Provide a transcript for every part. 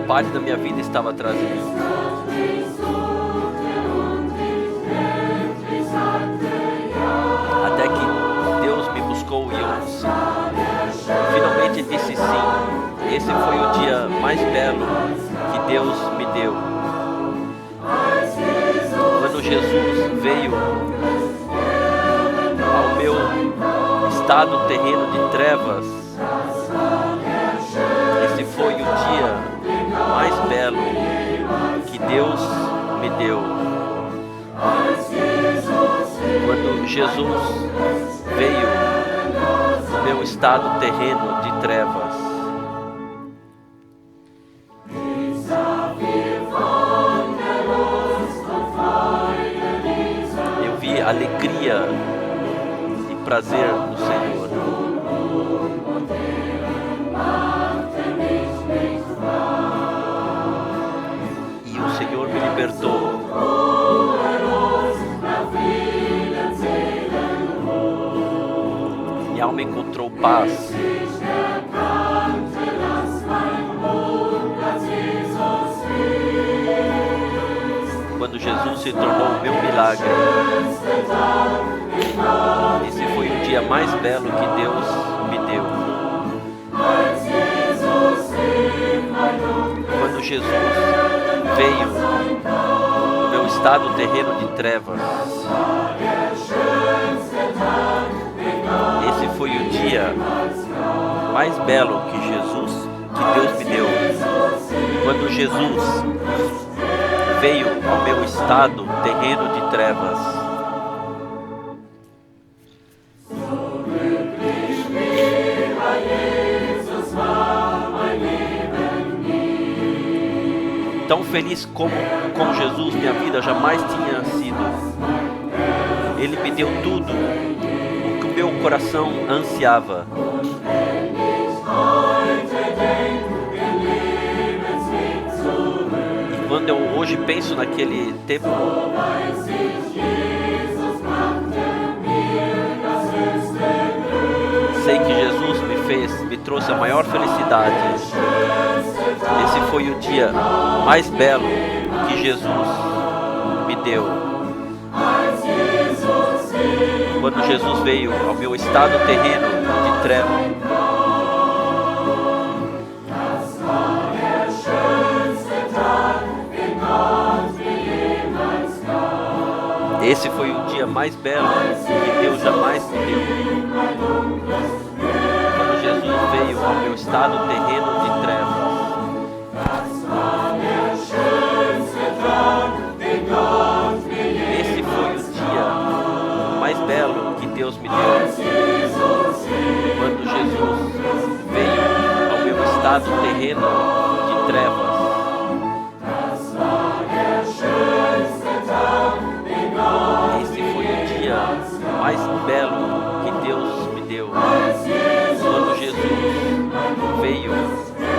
parte da minha vida estava atrás de mim. Até que Deus me buscou e eu finalmente disse sim. Esse foi o dia mais belo que Deus me deu. Quando Jesus veio ao meu estado terreno de trevas, esse foi o dia mais belo que Deus me deu. Quando Jesus veio no meu estado terreno de trevas, eu vi alegria e prazer no Senhor. E o Senhor me libertou. Minha alma encontrou paz. Quando Jesus se tornou o meu milagre, esse foi o dia mais belo que Deus me deu. Quando Jesus veio no meu estado terreno de trevas, esse foi o dia mais belo que Deus me deu. Quando Jesus veio ao meu estado terreno de trevas, tão feliz como com Jesus minha vida jamais tinha sido. Ele me deu tudo o que o meu coração ansiava. E quando eu hoje penso naquele tempo, sei que Jesus me trouxe a maior felicidade. Esse foi o dia mais belo que Jesus me deu. Quando Jesus veio ao meu estado terreno de trevas, esse foi o dia mais belo que Deus jamais me deu. Quando Jesus veio ao meu estado terreno de trevas, esse foi o dia mais belo que Deus me deu. Quando Jesus veio ao meu estado terreno de trevas, esse foi o dia mais belo que Deus me deu. Quando Jesus veio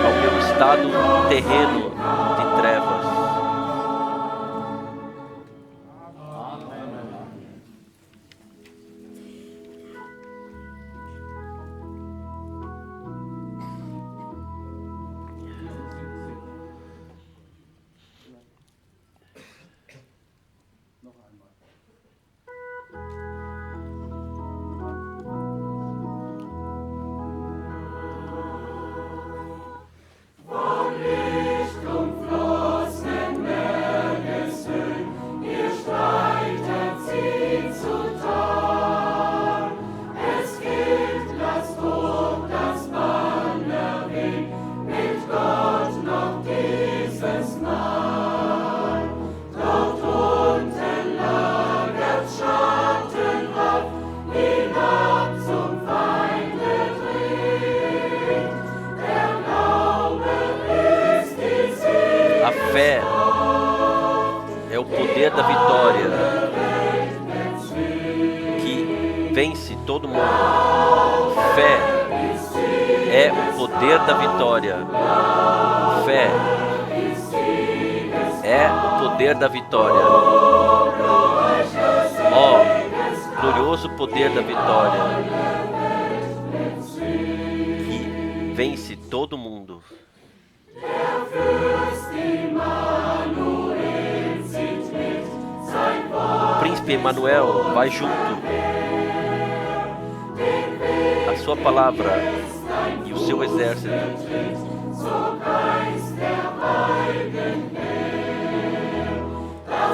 ao meu estado terreno de trevas. Fé é o poder da vitória que vence todo mundo. Fé é o poder da vitória. Fé é o poder da vitória. Ó, glorioso poder da vitória que vence todo mundo. príncipe Emanuel vai junto. A sua palavra e o seu exército.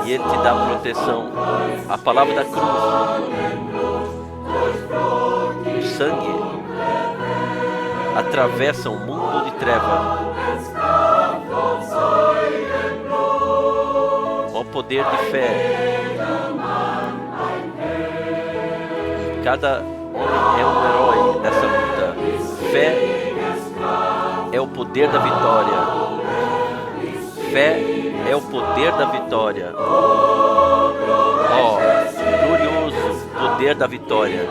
E Ele te dá proteção. A palavra da cruz, o sangue, atravessa um mundo de trevas. Ó poder de fé. Cada homem é um herói nessa luta. Fé é o poder da vitória. Fé é o poder da vitória. Ó, glorioso poder da vitória.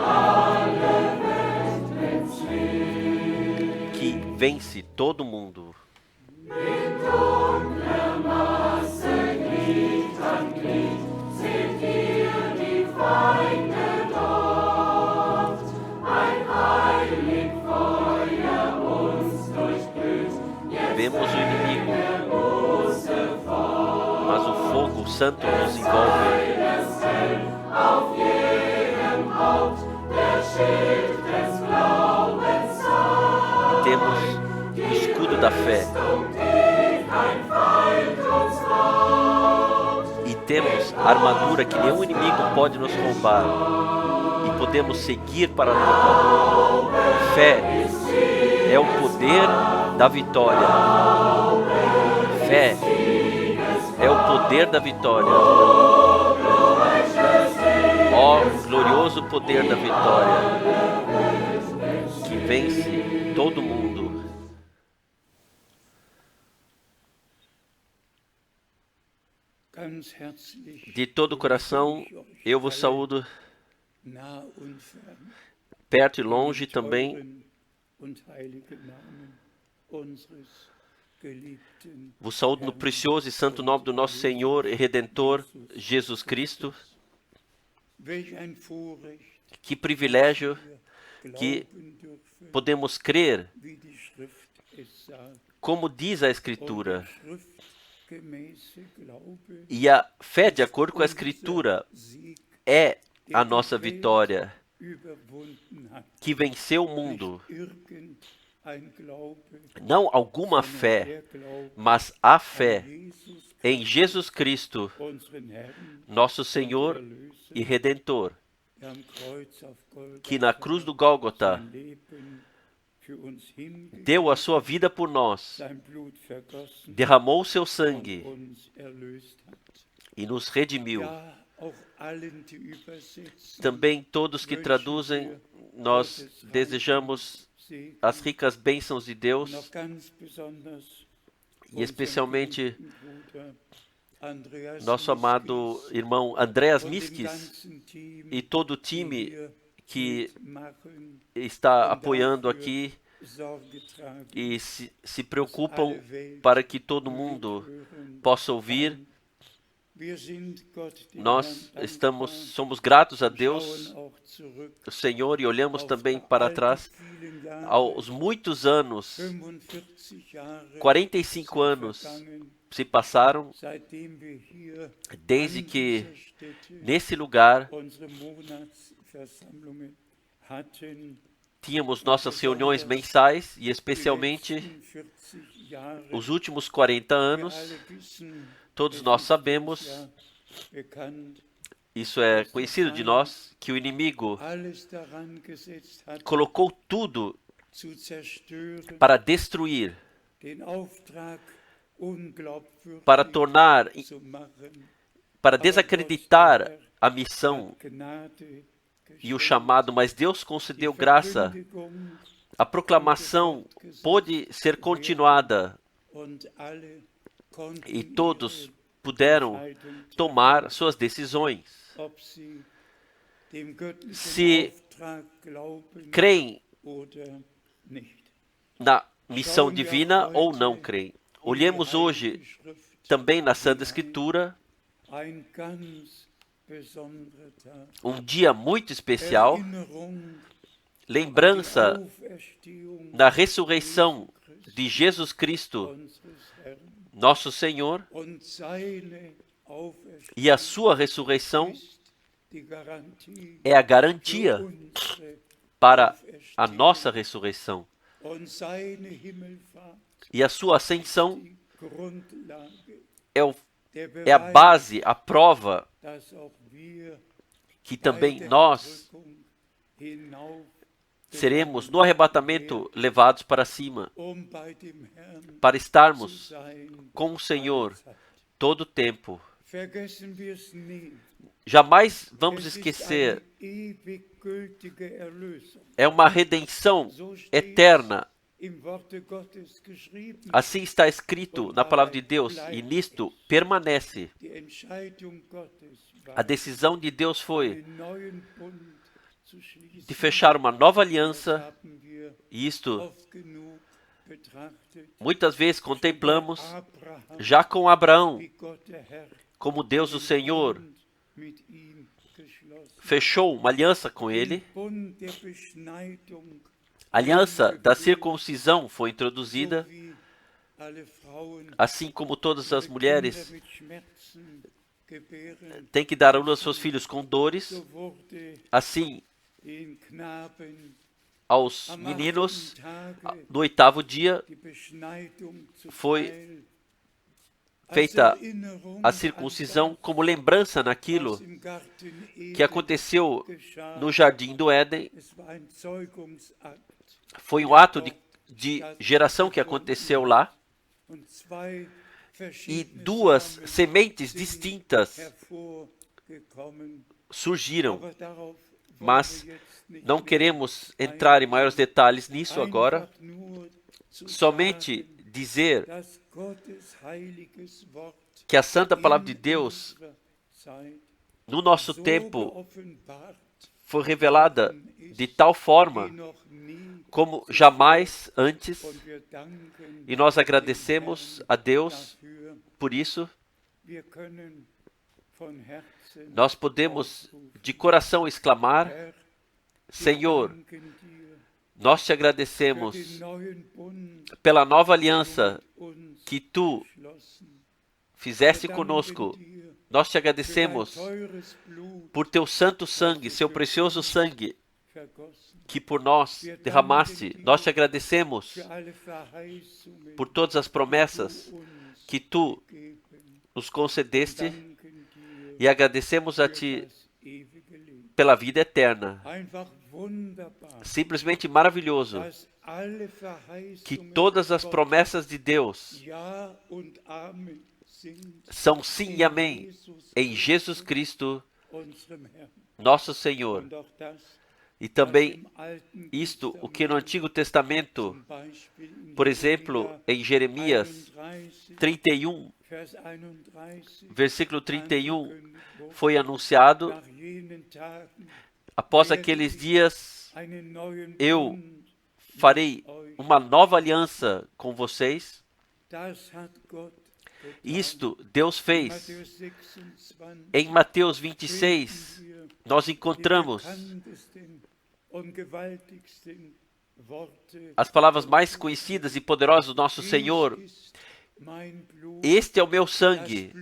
Que vence todo mundo. Vemos o inimigo, mas o fogo santo nos envolve. Temos o escudo da fé. E temos a armadura que nenhum inimigo pode nos roubar. E podemos seguir para a luta. Fé é o poder da vitória. Fé é o poder da vitória. Ó, glorioso poder da vitória, que vence todo mundo. De todo o coração, eu vos saúdo, perto e longe também. Vos saúdo no precioso e santo nome do nosso Senhor e Redentor Jesus Cristo. Que privilégio que podemos crer, como diz a Escritura. E a fé, de acordo com a Escritura, é a nossa vitória, que venceu o mundo. Não alguma fé, mas a fé em Jesus Cristo, nosso Senhor e Redentor, que na cruz do Gólgota deu a sua vida por nós, derramou o seu sangue e nos redimiu. Também todos que traduzem, nós desejamos as ricas bênçãos de Deus, e especialmente nosso amado irmão Andreas Miskis e todo o time que está apoiando aqui e se preocupam para que todo mundo possa ouvir. Nós somos gratos a Deus, o Senhor, e olhamos também para trás aos muitos anos, 45 anos se passaram desde que nesse lugar tínhamos nossas reuniões mensais, e especialmente os últimos 40 anos. Todos nós sabemos, isso é conhecido de nós, que o inimigo colocou tudo para destruir, para tornar, para desacreditar a missão e o chamado, mas Deus concedeu graça. A proclamação pôde ser continuada e todos puderam tomar suas decisões. Se creem na missão divina ou não creem. Olhemos hoje também na Santa Escritura um dia muito especial, lembrança da ressurreição de Jesus Cristo, nosso Senhor, e a sua ressurreição é a garantia para a nossa ressurreição. E a sua ascensão é a base, a prova que também nós seremos no arrebatamento levados para cima, para estarmos com o Senhor todo o tempo. Jamais vamos esquecer, é uma redenção eterna. Assim está escrito na palavra de Deus, e nisto permanece. A decisão de Deus foi de fechar uma nova aliança, e isto muitas vezes contemplamos já com Abraão, como Deus o Senhor fechou uma aliança com ele. A aliança da circuncisão foi introduzida, assim como todas as mulheres têm que dar a luz aos seus filhos com dores, assim aos meninos, no 8º dia, foi feita a circuncisão como lembrança naquilo que aconteceu no Jardim do Éden. Foi um ato de geração que aconteceu lá, e duas sementes distintas surgiram, mas não queremos entrar em maiores detalhes nisso agora, somente dizer que a santa palavra de Deus, no nosso tempo, foi revelada de tal forma como jamais antes, e nós agradecemos a Deus por isso. Nós podemos de coração exclamar: Senhor, nós te agradecemos pela nova aliança que tu fizeste conosco. Nós te agradecemos por teu santo sangue, seu precioso sangue, que por nós derramaste. Nós te agradecemos por todas as promessas que tu nos concedeste, e agradecemos a ti pela vida eterna. Simplesmente maravilhoso que todas as promessas de Deus são sim e amém em Jesus Cristo, nosso Senhor. E também isto, o que no Antigo Testamento, por exemplo, em Jeremias 31, versículo 31, foi anunciado: após aqueles dias, eu farei uma nova aliança com vocês. Isto Deus fez. Em Mateus 26, nós encontramos as palavras mais conhecidas e poderosas do nosso Senhor: este é o meu sangue,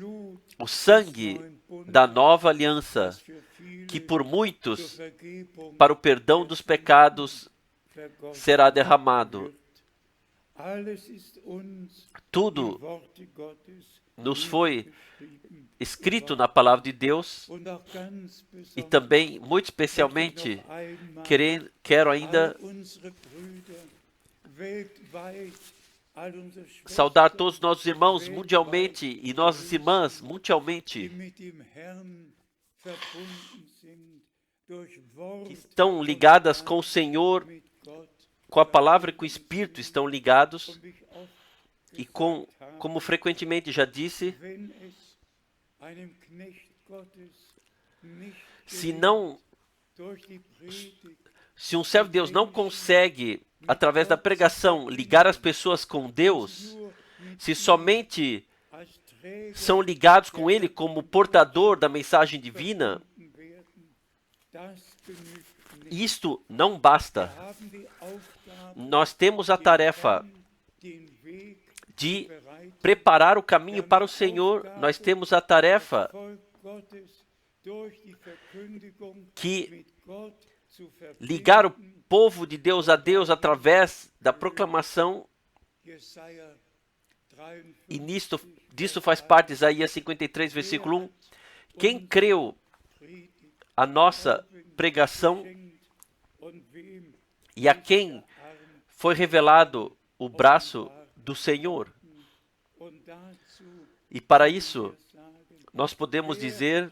o sangue da nova aliança, que por muitos, para o perdão dos pecados, será derramado. Tudo nos foi escrito na palavra de Deus, e também, muito especialmente, quero ainda saudar todos os nossos irmãos mundialmente e nossas irmãs mundialmente, que estão ligadas com o Senhor, com a palavra e com o Espírito estão ligados, e como frequentemente já disse, se um servo de Deus não consegue, através da pregação, ligar as pessoas com Deus, se somente são ligados com Ele como portador da mensagem divina, isto não basta. Nós temos a tarefa de preparar o caminho para o Senhor. Nós temos a tarefa que ligar o povo de Deus a Deus através da proclamação, e disso faz parte Isaías 53, versículo 1. Quem creu a nossa pregação e a quem foi revelado o braço do Senhor? E para isso, nós podemos dizer,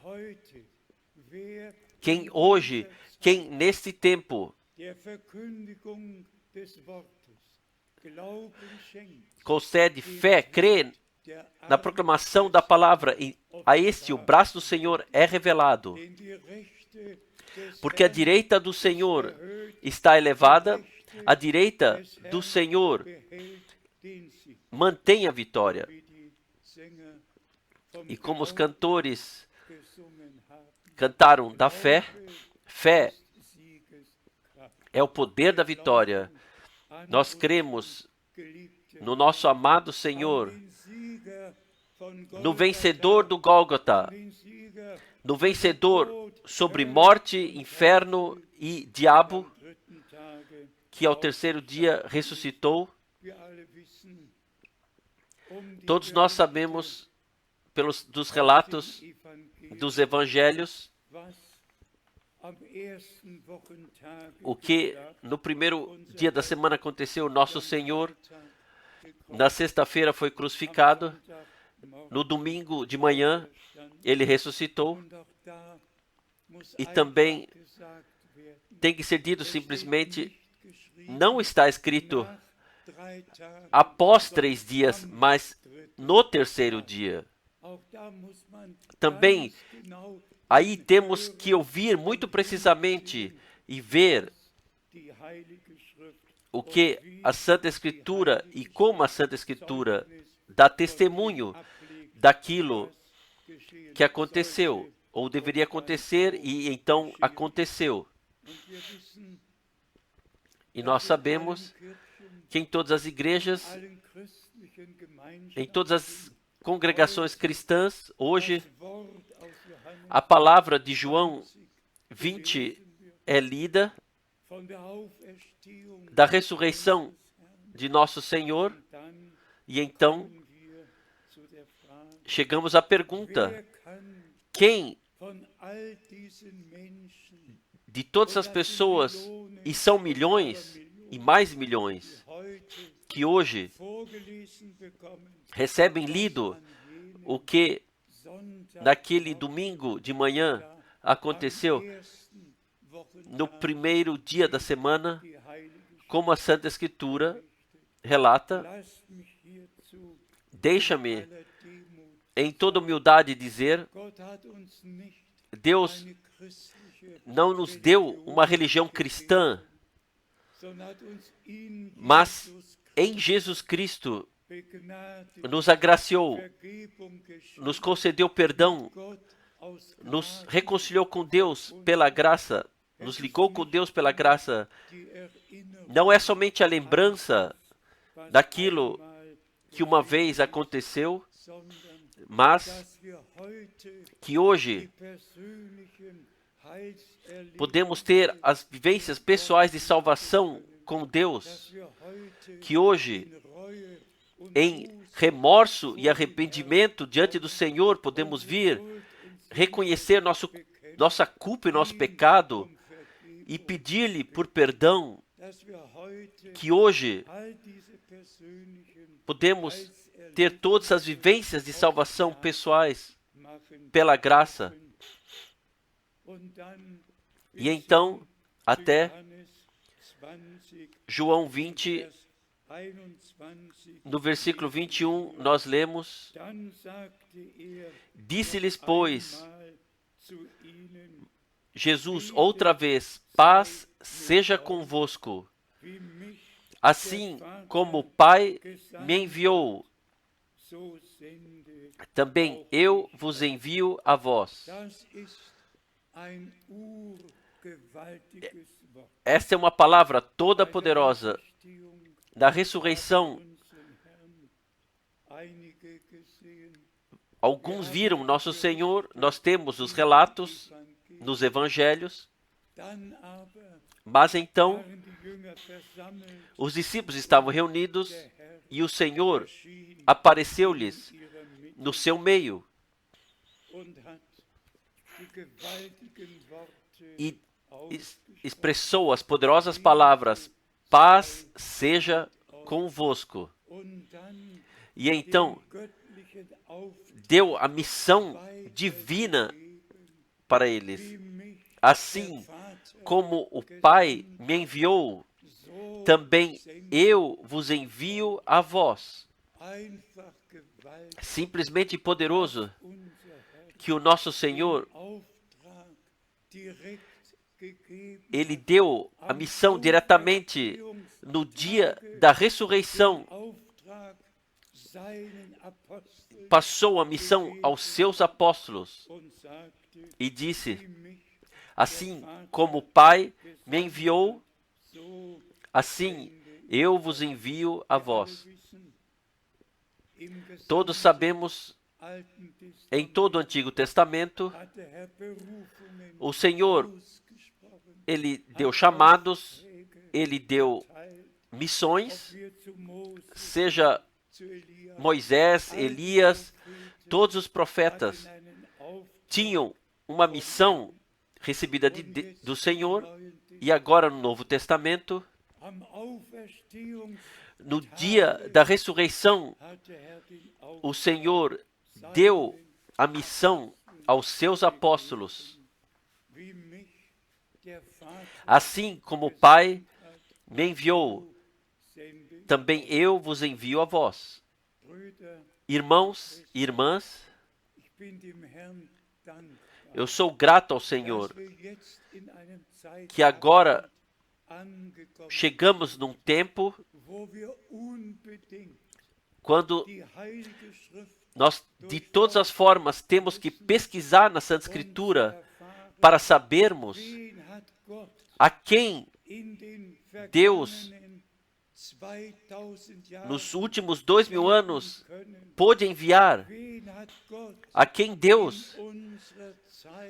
quem hoje, quem neste tempo concede fé, crê na proclamação da palavra, e a este o braço do Senhor é revelado. Porque a direita do Senhor está elevada, a direita do Senhor mantém a vitória. E como os cantores cantaram da fé, fé é o poder da vitória. Nós cremos no nosso amado Senhor, no vencedor do Gólgota, no vencedor sobre morte, inferno e diabo, que ao terceiro dia ressuscitou. Todos nós sabemos, dos relatos dos evangelhos, o que no primeiro dia da semana aconteceu. Nosso Senhor, na sexta-feira, foi crucificado. No domingo de manhã, Ele ressuscitou. E também tem que ser dito simplesmente, não está escrito após 3 dias, mas no terceiro dia. Também, aí temos que ouvir muito precisamente e ver o que a Santa Escritura e como a Santa Escritura dá testemunho daquilo que aconteceu, ou deveria acontecer, e então aconteceu. E nós sabemos que em todas as igrejas, em todas as congregações cristãs, hoje, a palavra de João 20 é lida, da ressurreição de nosso Senhor, e então chegamos à pergunta: quem de todas as pessoas, e são milhões e mais milhões, que hoje recebem lido o que naquele domingo de manhã aconteceu, no primeiro dia da semana, como a Santa Escritura relata? Deixa-me, em toda humildade, dizer: Deus não nos deu uma religião cristã, mas em Jesus Cristo nos agraciou, nos concedeu perdão, nos reconciliou com Deus pela graça, nos ligou com Deus pela graça. Não é somente a lembrança daquilo que uma vez aconteceu, mas que hoje podemos ter as vivências pessoais de salvação com Deus, que hoje, em remorso e arrependimento diante do Senhor, podemos vir reconhecer nossa culpa e nosso pecado e pedir-lhe por perdão, que hoje podemos ter todas as vivências de salvação pessoais pela graça. E então, até João 20, no versículo 21, nós lemos: Disse-lhes, pois, Jesus outra vez: paz seja convosco. Assim como o Pai me enviou, também eu vos envio a vós. Esta é uma palavra toda poderosa da ressurreição. alguns viram nosso Senhor, nós temos os relatos nos evangelhos, mas então os discípulos estavam reunidos e o Senhor apareceu-lhes no seu meio e expressou as poderosas palavras: paz seja convosco. E então deu a missão divina para eles. Assim como o Pai me enviou, também eu vos envio a vós. Simplesmente poderoso que o nosso Senhor, Ele deu a missão diretamente no dia da ressurreição. Passou a missão aos seus apóstolos e disse: assim como o Pai me enviou, assim eu vos envio a vós. Todos sabemos, em todo o Antigo Testamento, o Senhor, Ele deu chamados, Ele deu missões, seja Moisés, Elias, todos os profetas tinham uma missão recebida do Senhor. E agora no Novo Testamento, no dia da ressurreição, o Senhor deu a missão aos seus apóstolos. Assim como o Pai me enviou, também eu vos envio a vós. Irmãos e irmãs, eu sou grato ao Senhor que agora chegamos num tempo quando nós, de todas as formas, temos que pesquisar na Santa Escritura para sabermos a quem Deus, nos últimos 2000 anos, pôde enviar, a quem Deus,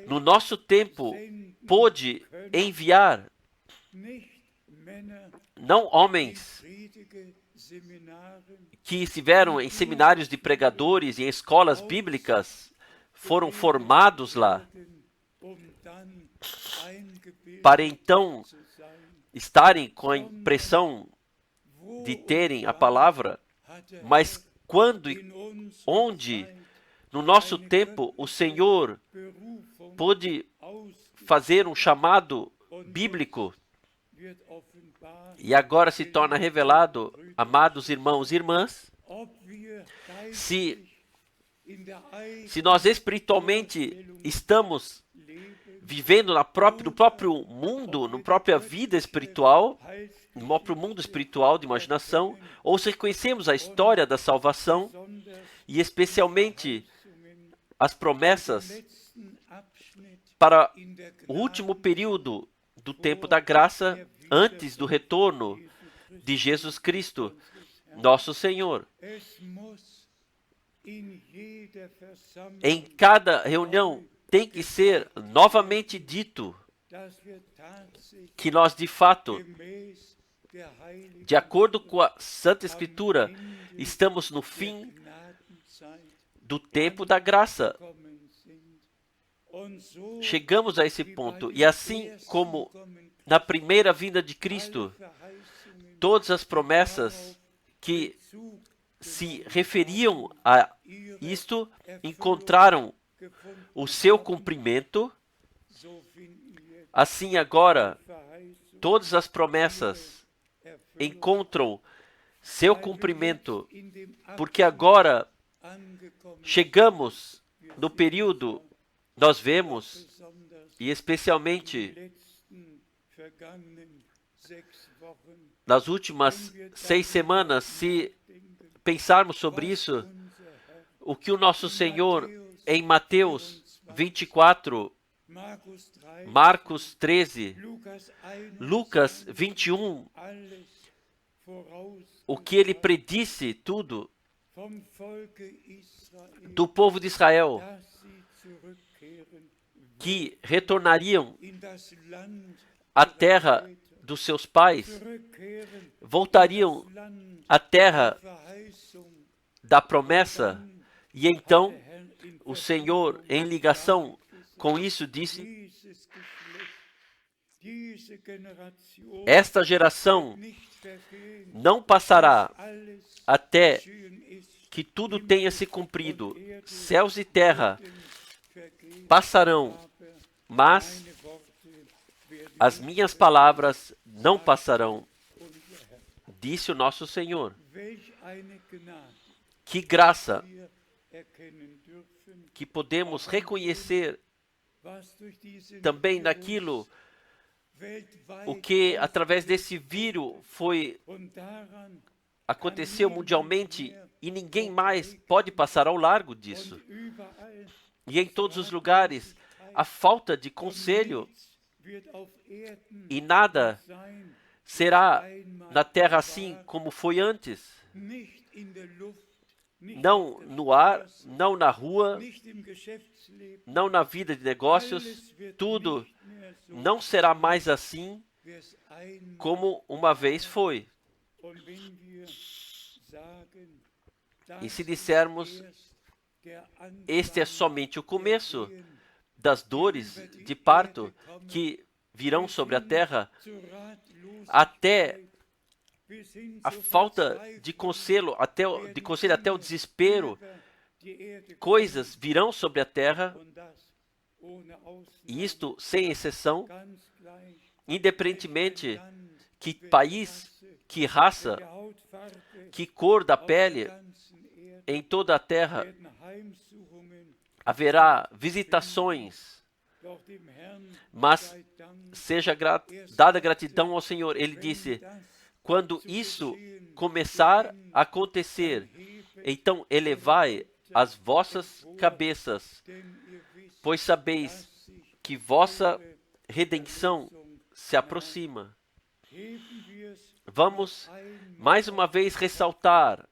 no nosso tempo, pôde enviar. Não homens que estiveram em seminários de pregadores e em escolas bíblicas, foram formados lá, para então estarem com a impressão de terem a palavra, mas quando e onde, no nosso tempo, o Senhor pôde fazer um chamado bíblico, e agora se torna revelado, amados irmãos e irmãs, se nós espiritualmente estamos vivendo no próprio mundo, na própria vida espiritual, no próprio mundo espiritual de imaginação, ou se reconhecemos a história da salvação, e especialmente as promessas para o último período do tempo da graça, antes do retorno de Jesus Cristo, nosso Senhor. Em cada reunião tem que ser novamente dito que nós, de fato, de acordo com a Santa Escritura, estamos no fim do tempo da graça. Chegamos a esse ponto, e assim como na primeira vinda de Cristo, todas as promessas que se referiam a isto encontraram o seu cumprimento, assim agora todas as promessas encontram seu cumprimento, porque agora chegamos no período, nós vemos, e especialmente nas últimas 6 semanas, se pensarmos sobre isso, o que o nosso Senhor em Mateus 24, Marcos 13, Lucas 21, o que ele predisse tudo do povo de Israel, que retornariam à terra dos seus pais, voltariam à terra da promessa, e então o Senhor, em ligação com isso, disse: esta geração não passará até que tudo tenha se cumprido. Céus e terra passarão, mas as minhas palavras não passarão, disse o nosso Senhor. Que graça que podemos reconhecer também naquilo o que através desse vírus aconteceu mundialmente, e ninguém mais pode passar ao largo disso. E em todos os lugares, a falta de conselho, e nada será na terra assim como foi antes. Não no ar, não na rua, não na vida de negócios, tudo não será mais assim como uma vez foi. E se dissermos, este é somente o começo das dores de parto que virão sobre a terra, até a falta de conselho, até o desespero, coisas virão sobre a terra, e isto sem exceção, independentemente que país, que raça, que cor da pele, em toda a terra haverá visitações, mas seja dada gratidão ao Senhor. Ele disse: quando isso começar a acontecer, então elevai as vossas cabeças, pois sabeis que vossa redenção se aproxima. Vamos mais uma vez ressaltar,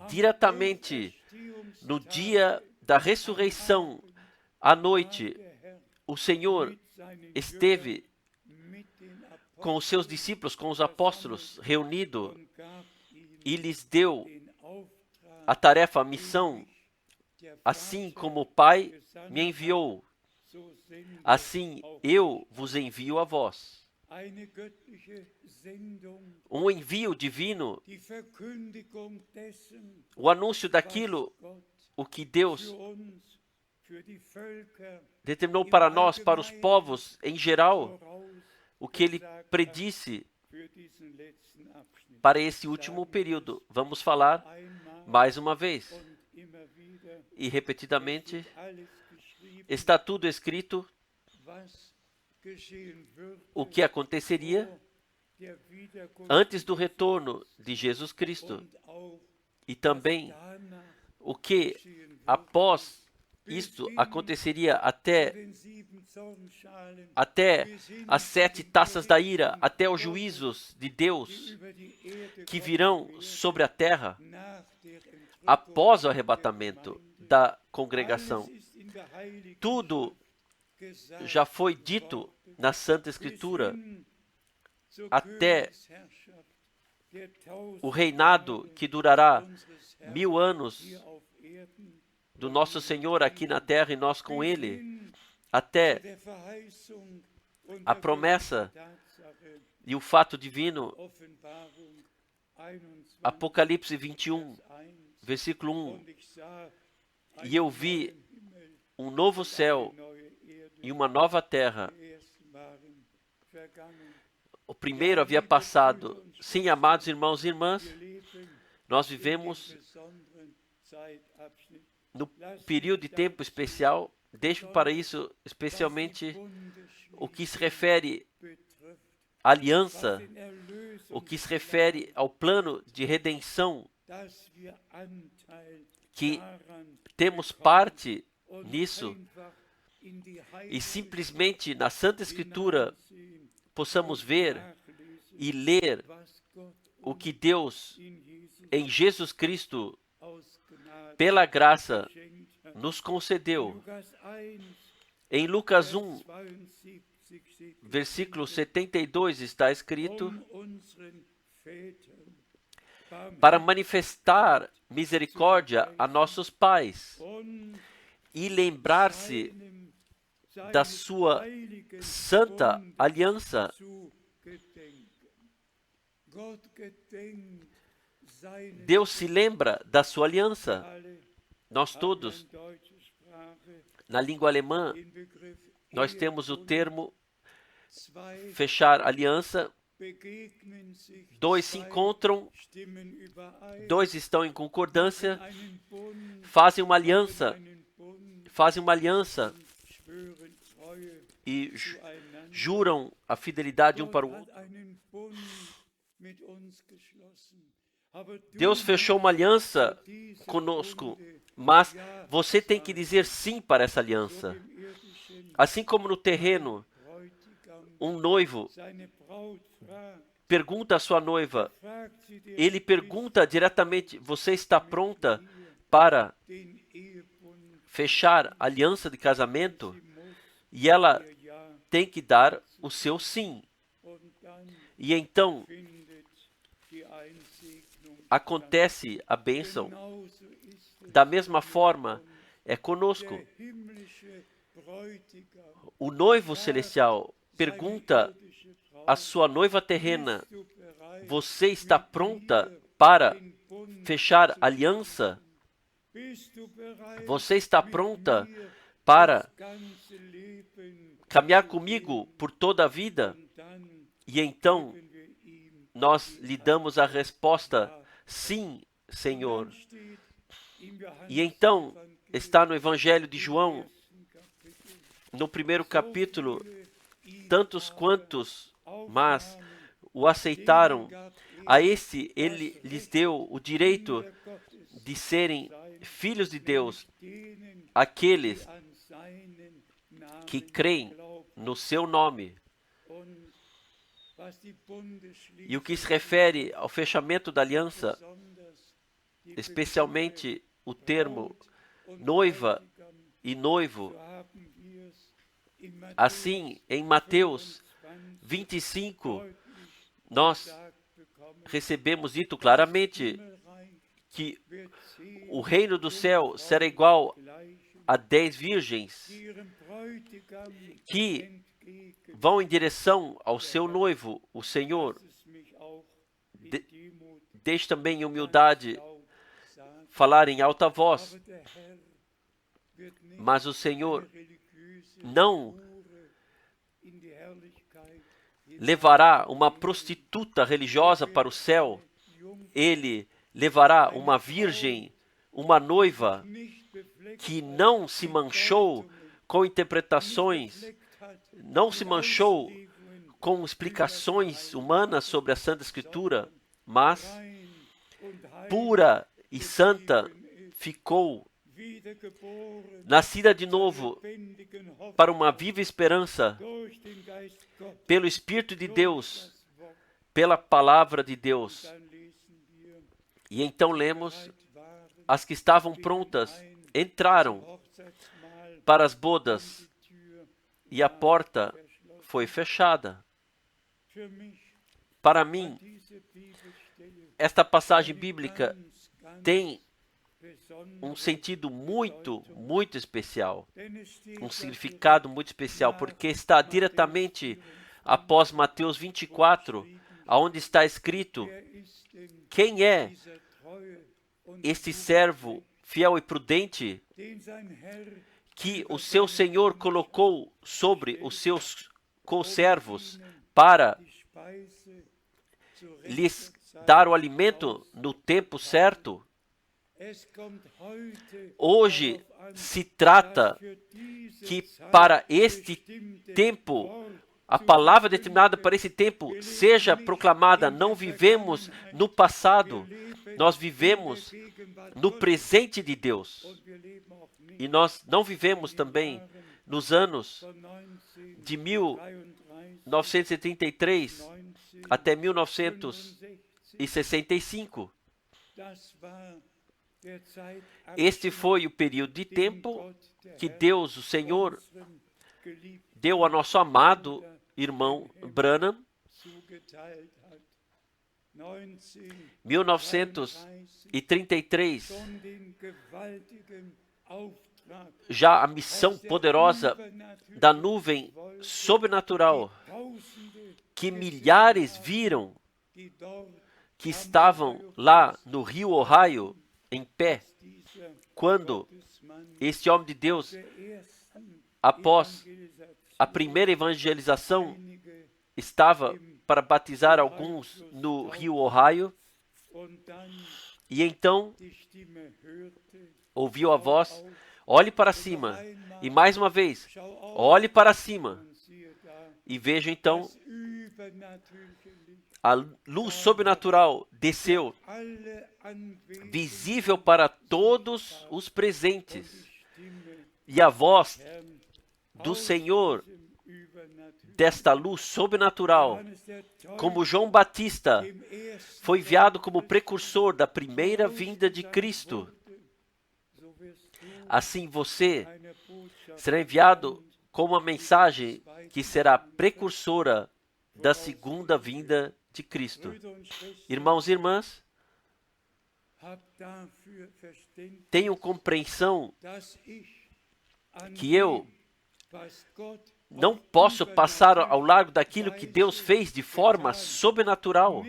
diretamente no dia da ressurreição, à noite, o Senhor esteve com os seus discípulos, com os apóstolos, reunido, e lhes deu a tarefa, a missão: assim como o Pai me enviou, assim eu vos envio a vós. Um envio divino, o anúncio daquilo o que Deus determinou para nós, para os povos em geral, o que Ele predisse para esse último período. Vamos falar mais uma vez e repetidamente. Está tudo escrito o que aconteceria antes do retorno de Jesus Cristo, e também o que após isto aconteceria até as 7 taças da ira, até os juízos de Deus que virão sobre a terra após o arrebatamento da congregação. Tudo já foi dito na Santa Escritura, até o reinado que durará 1000 anos do nosso Senhor aqui na terra e nós com Ele, até a promessa e o fato divino. Apocalipse 21, versículo 1. E eu vi um novo céu e uma nova terra. O primeiro havia passado. Sim, amados irmãos e irmãs, nós vivemos no período de tempo especial. Deixo para isso especialmente o que se refere à aliança, o que se refere ao plano de redenção, que temos parte nisso, e simplesmente na Santa Escritura possamos ver e ler o que Deus em Jesus Cristo, pela graça, nos concedeu. Em Lucas 1, versículo 72 está escrito: para manifestar misericórdia a nossos pais e lembrar-se da sua santa aliança. Deus se lembra da sua aliança. Nós todos, na língua alemã, nós temos o termo fechar aliança. Dois se encontram, dois estão em concordância, fazem uma aliança e juram a fidelidade um para o outro. Deus fechou uma aliança conosco, mas você tem que dizer sim para essa aliança. Assim como no terreno, um noivo pergunta à sua noiva, ele pergunta diretamente: você está pronta para fechar a aliança de casamento? E ela tem que dar o seu sim. E então acontece a bênção. Da mesma forma, é conosco. O noivo celestial pergunta à sua noiva terrena: você está pronta para fechar aliança? Você está pronta para caminhar comigo por toda a vida? E então nós lhe damos a resposta: sim, Senhor. E então está no Evangelho de João, no primeiro capítulo: tantos quantos mas o aceitaram, a esse ele lhes deu o direito de serem filhos de Deus, aqueles que creem no seu nome. E o que se refere ao fechamento da aliança, especialmente o termo noiva e noivo, assim em Mateus 25, nós recebemos dito claramente que o reino do céu será igual a 10 virgens que vão em direção ao seu noivo, o Senhor. Deixe também em humildade falar em alta voz, mas o Senhor não levará uma prostituta religiosa para o céu. Ele levará uma virgem, uma noiva que não se manchou com interpretações, não se manchou com explicações humanas sobre a Santa Escritura, mas pura e santa ficou, nascida de novo para uma viva esperança, pelo Espírito de Deus, pela Palavra de Deus. E então lemos: as que estavam prontas entraram para as bodas e a porta foi fechada. Para mim, esta passagem bíblica tem um sentido muito, muito especial, um significado muito especial, porque está diretamente após Mateus 24, onde está escrito: quem é este servo fiel e prudente que o seu Senhor colocou sobre os seus conservos para lhes dar o alimento no tempo certo? Hoje se trata que para este tempo, a palavra determinada para esse tempo seja proclamada. Não vivemos no passado, nós vivemos no presente de Deus. E nós não vivemos também nos anos de 1933 até 1965. Este foi o período de tempo que Deus, o Senhor, deu a nosso amado irmão Branham, 1933, já a missão poderosa da nuvem sobrenatural, que milhares viram, que estavam lá no rio Ohio, em pé, quando este homem de Deus, após a primeira evangelização, estava para batizar alguns no rio Ohio, e então ouviu a voz: olhe para cima, e mais uma vez, olhe para cima, e veja então, a luz sobrenatural desceu, visível para todos os presentes, e a voz do Senhor, desta luz sobrenatural, como João Batista foi enviado como precursor da primeira vinda de Cristo, assim você será enviado com uma mensagem que será precursora da segunda vinda de Cristo. Irmãos e irmãs, tenham compreensão que eu não posso passar ao largo daquilo que Deus fez de forma sobrenatural.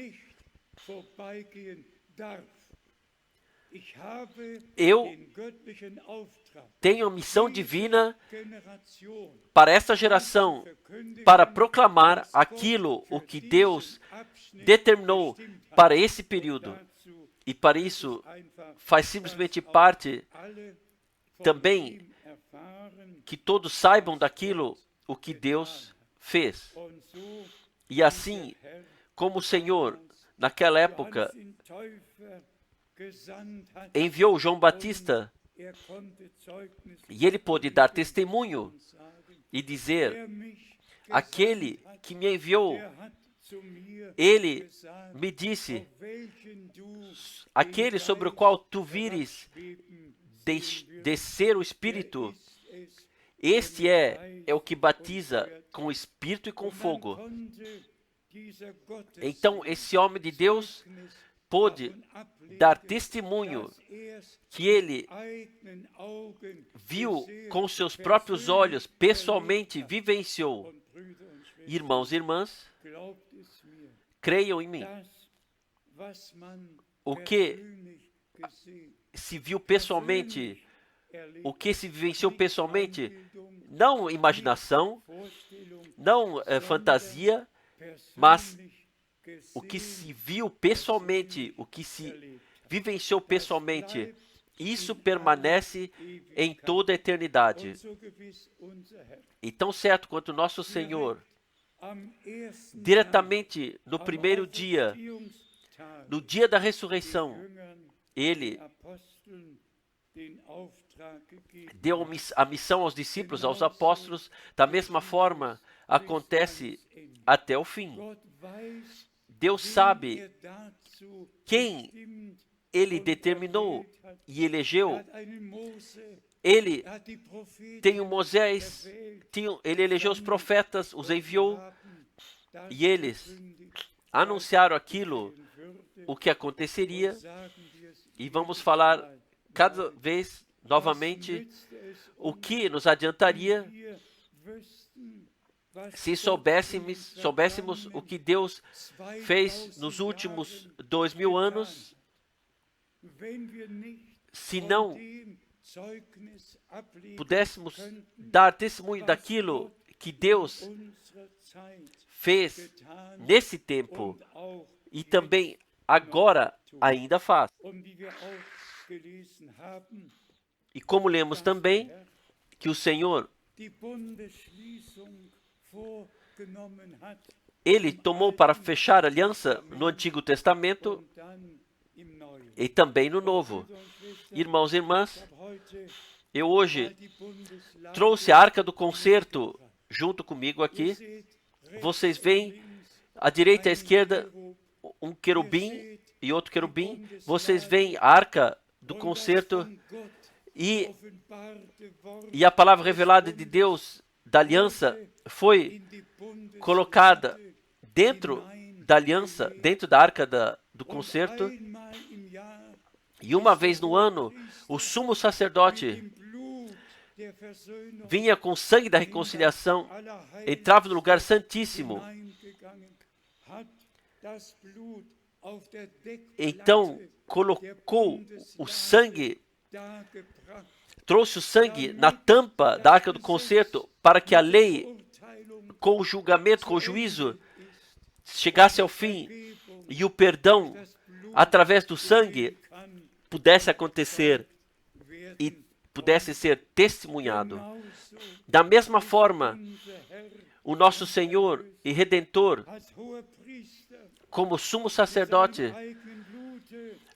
Eu tenho a missão divina para esta geração, para proclamar aquilo o que Deus determinou para esse período. E para isso faz simplesmente parte também que todos saibam daquilo o que Deus fez. E assim, como o Senhor, naquela época, enviou João Batista, e ele pôde dar testemunho e dizer: aquele que me enviou, ele me disse, aquele sobre o qual tu vires descer o Espírito, este é o que batiza com o Espírito e com fogo. Então, esse homem de Deus pôde dar testemunho que ele viu com seus próprios olhos, pessoalmente vivenciou. Irmãos e irmãs, creiam em mim. O que se viu pessoalmente, o que se vivenciou pessoalmente, não imaginação, não fantasia, mas o que se viu pessoalmente, o que se vivenciou pessoalmente, isso permanece em toda a eternidade. E tão certo quanto nosso Senhor, diretamente no primeiro dia, no dia da ressurreição, ele deu a missão aos discípulos, aos apóstolos. Da mesma forma, acontece até o fim. Deus sabe quem ele determinou e elegeu. Ele tem o Moisés, ele elegeu os profetas, os enviou, e eles anunciaram aquilo, o que aconteceria, e vamos falar cada vez novamente o que nos adiantaria se soubéssemos o que Deus fez nos últimos 2000 anos, se não pudéssemos dar testemunho daquilo que Deus fez nesse tempo e também agora ainda faz. E como lemos também, que o Senhor, ele tomou para fechar aliança no Antigo Testamento e também no Novo. Irmãos e irmãs, eu hoje trouxe a Arca do Concerto junto comigo aqui. Vocês veem à direita e à esquerda um querubim e outro querubim, vocês veem a arca do concerto e a palavra revelada de Deus, da aliança, foi colocada dentro da aliança, dentro da arca do concerto. E uma vez no ano, o sumo sacerdote vinha com o sangue da reconciliação, entrava no lugar santíssimo. Então, colocou o sangue, trouxe o sangue na tampa da arca do concerto para que a lei, com o julgamento, com o juízo, chegasse ao fim e o perdão, através do sangue, pudesse acontecer e pudesse ser testemunhado. Da mesma forma, o nosso Senhor e Redentor, como sumo sacerdote,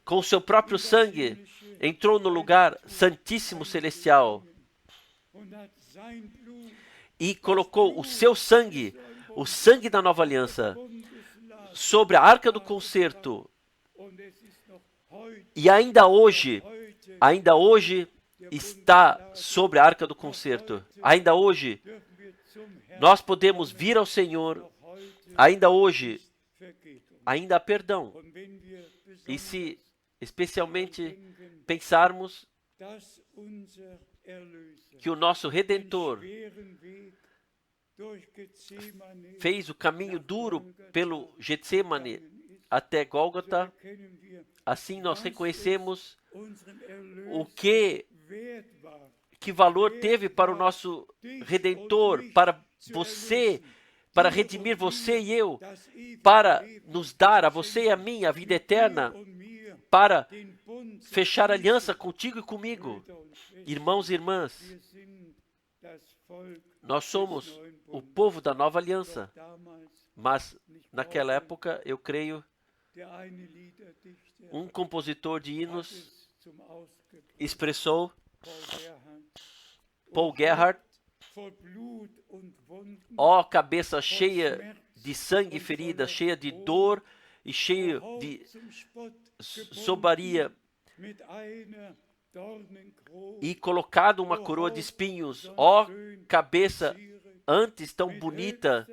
com o seu próprio sangue, entrou no lugar santíssimo celestial e colocou o seu sangue, o sangue da nova aliança, sobre a arca do concerto. E ainda hoje está sobre a arca do concerto. Ainda hoje, nós podemos vir ao Senhor. Ainda hoje, ainda há perdão. E se especialmente pensarmos que o nosso Redentor fez o caminho duro pelo Getsemane até Gólgota, assim nós reconhecemos o que valor teve para o nosso Redentor, para você, para redimir você e eu, para nos dar a você e a mim a vida eterna, para fechar aliança contigo e comigo. Irmãos e irmãs, nós somos o povo da nova aliança, mas naquela época, eu creio, um compositor de hinos expressou, Paul Gerhardt, ó cabeça cheia de sangue e ferida, cheia de dor e cheia de zombaria, e colocado uma coroa de espinhos, ó cabeça antes tão bonita,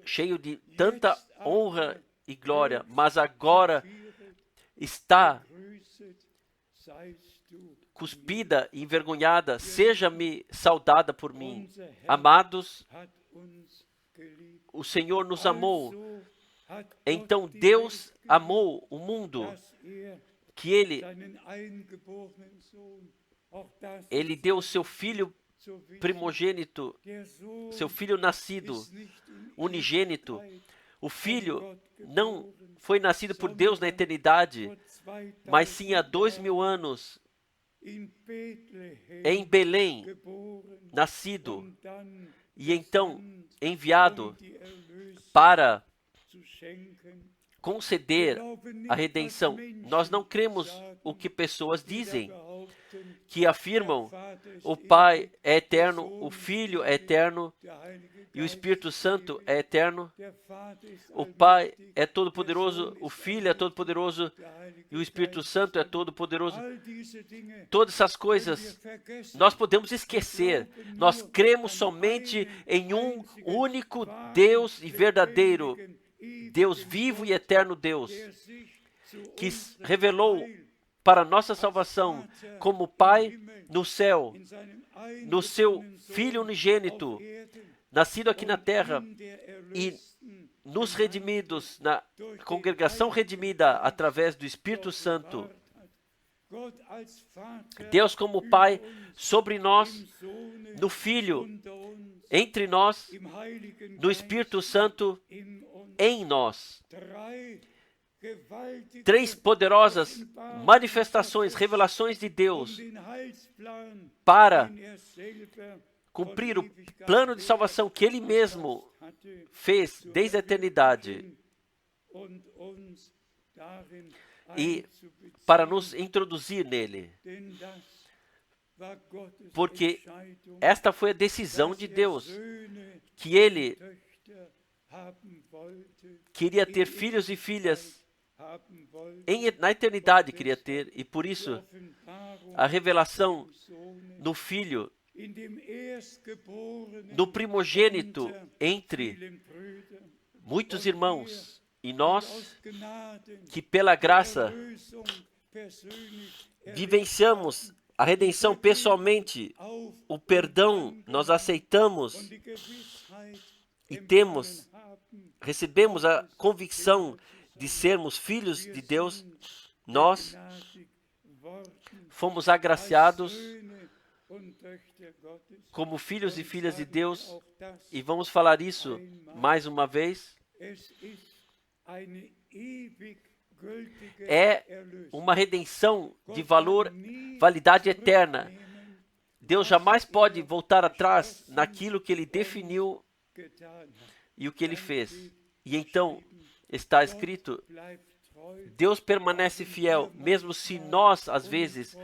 cheio de tanta honra e glória, mas agora está cuspida e envergonhada, seja-me saudada por mim. Amados, o Senhor nos amou. Então Deus amou o mundo, que Ele deu o seu Filho primogênito, seu Filho nascido, unigênito. O Filho não foi nascido por Deus na eternidade, mas sim há 2000 anos, em Belém, nascido, e então enviado para conceder a redenção. Nós não cremos o que pessoas dizem, que afirmam o Pai é eterno, o Filho é eterno e o Espírito Santo é eterno. O Pai é todo-poderoso, o Filho é todo-poderoso e o Espírito Santo é todo-poderoso. Todas essas coisas nós podemos esquecer. Nós cremos somente em um único Deus e verdadeiro, Deus vivo e eterno Deus, que revelou para nossa salvação como Pai no céu, no seu Filho unigênito, nascido aqui na terra, e nos redimidos, na congregação redimida através do Espírito Santo. Deus como Pai sobre nós, no Filho, entre nós, no Espírito Santo em nós. Três poderosas manifestações, revelações de Deus para cumprir o plano de salvação que Ele mesmo fez desde a eternidade e para nos introduzir nele. Porque esta foi a decisão de Deus, que Ele queria ter filhos e filhas na eternidade queria ter, e por isso a revelação no Filho, no primogênito entre muitos irmãos, e nós que pela graça vivenciamos a redenção pessoalmente, o perdão nós aceitamos e recebemos a convicção de sermos filhos de Deus, nós fomos agraciados como filhos e filhas de Deus, e vamos falar isso mais uma vez. É uma redenção de validade eterna. Deus jamais pode voltar atrás naquilo que Ele definiu e o que Ele fez. E então está escrito, Deus permanece fiel, mesmo se nós, às vezes,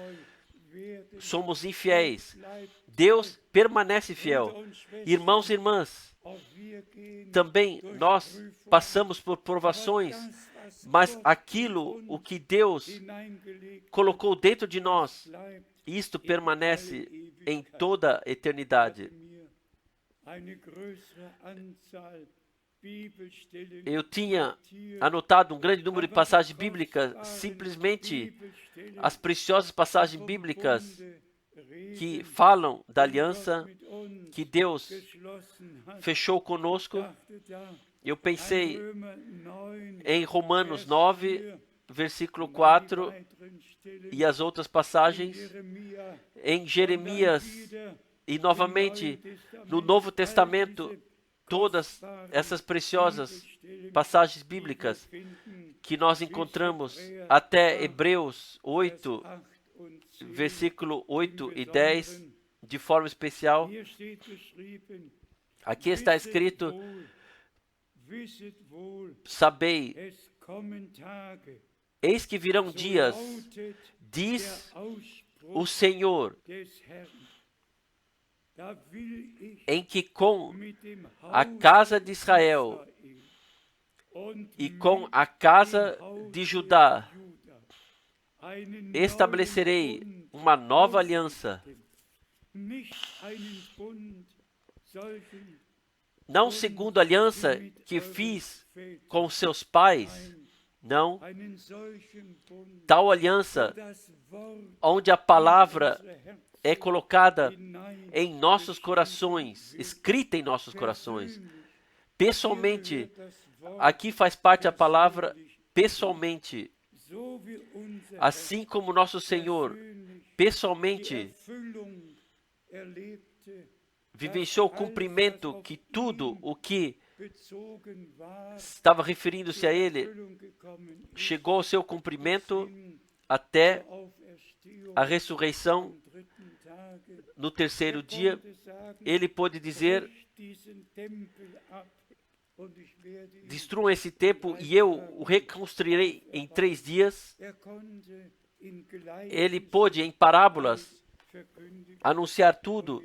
somos infiéis. Deus permanece fiel. Irmãos e irmãs, também nós passamos por provações, mas o que Deus colocou dentro de nós, isto permanece em toda a eternidade. Eu tinha anotado um grande número de passagens bíblicas, simplesmente as preciosas passagens bíblicas que falam da aliança que Deus fechou conosco. Eu pensei em Romanos 9, versículo 4, e as outras passagens, em Jeremias, e novamente no Novo Testamento, todas essas preciosas passagens bíblicas que nós encontramos até Hebreus 8, versículo 8 e 10, de forma especial. Aqui está escrito, sabei, eis que virão dias, diz o Senhor, em que com a casa de Israel e com a casa de Judá estabelecerei uma nova aliança, não segundo a aliança que fiz com seus pais, não, tal aliança onde a palavra é colocada em nossos corações, escrita em nossos corações. Pessoalmente, aqui faz parte a palavra pessoalmente. Assim como nosso Senhor, pessoalmente, vivenciou o cumprimento que tudo o que estava referindo-se a Ele chegou ao seu cumprimento até a ressurreição. No terceiro dia, Ele pôde dizer, destruam esse templo e eu o reconstruirei em 3 dias. Ele pôde, em parábolas, anunciar tudo,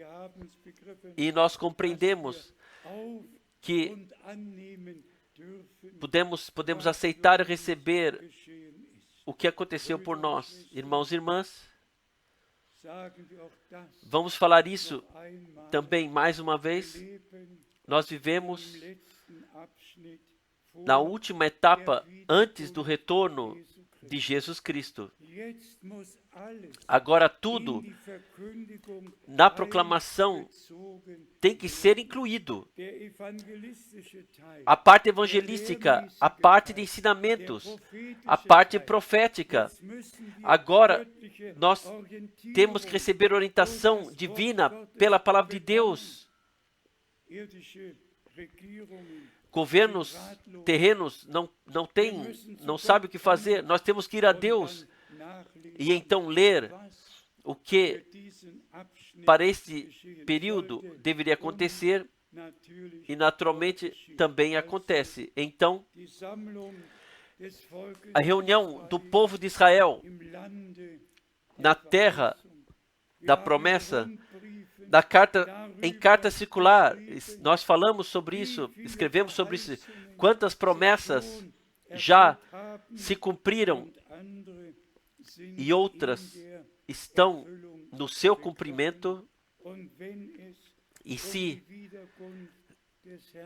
e nós compreendemos que podemos aceitar e receber o que aconteceu por nós. Irmãos e irmãs, vamos falar isso também mais uma vez. Nós vivemos na última etapa antes do retorno de Jesus Cristo. Agora tudo na proclamação tem que ser incluído. A parte evangelística, a parte de ensinamentos, a parte profética. Agora nós temos que receber orientação divina pela palavra de Deus. Governos terrenos não sabem o que fazer. Nós temos que ir a Deus e então ler o que para este período deveria acontecer, e naturalmente também acontece. Então, a reunião do povo de Israel na terra da promessa, em carta circular, nós falamos sobre isso, escrevemos sobre isso. Quantas promessas já se cumpriram e outras estão no seu cumprimento.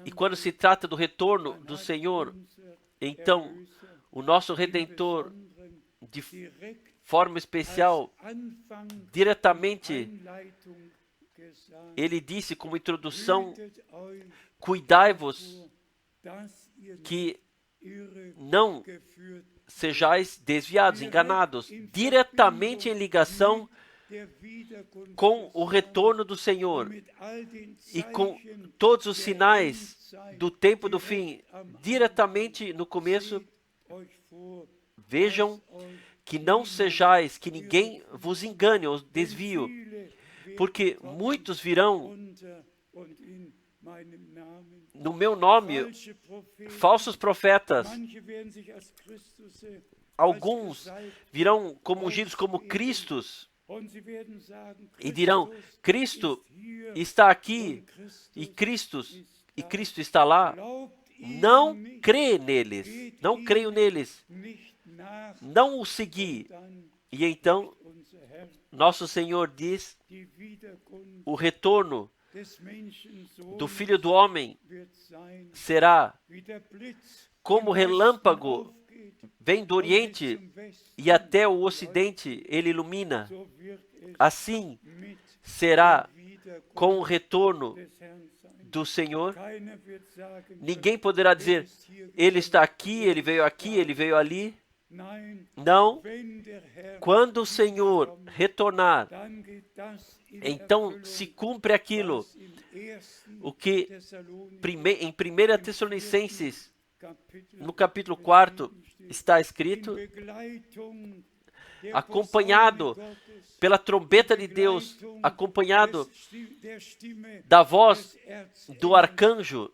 E quando se trata do retorno do Senhor, então o nosso Redentor, de forma especial, diretamente, ele disse como introdução: cuidai-vos que não sejais desviados, enganados, diretamente em ligação com o retorno do Senhor e com todos os sinais do tempo do fim, diretamente no começo. Vejam que não sejais, que ninguém vos engane ou desvio, porque muitos virão no meu nome, falsos profetas. Alguns virão como ungidos como Cristos e dirão: Cristo está aqui e Cristo está lá. Não crê neles, não creio neles, não o segui. E então nosso Senhor diz: o retorno do Filho do Homem será como relâmpago, vem do Oriente e até o Ocidente ele ilumina. Assim será com o retorno do Senhor. Ninguém poderá dizer: ele está aqui, ele veio ali. Não. Quando o Senhor retornar, então se cumpre aquilo o que em 1 Tessalonicenses, no capítulo 4, está escrito: acompanhado pela trombeta de Deus, acompanhado da voz do arcanjo,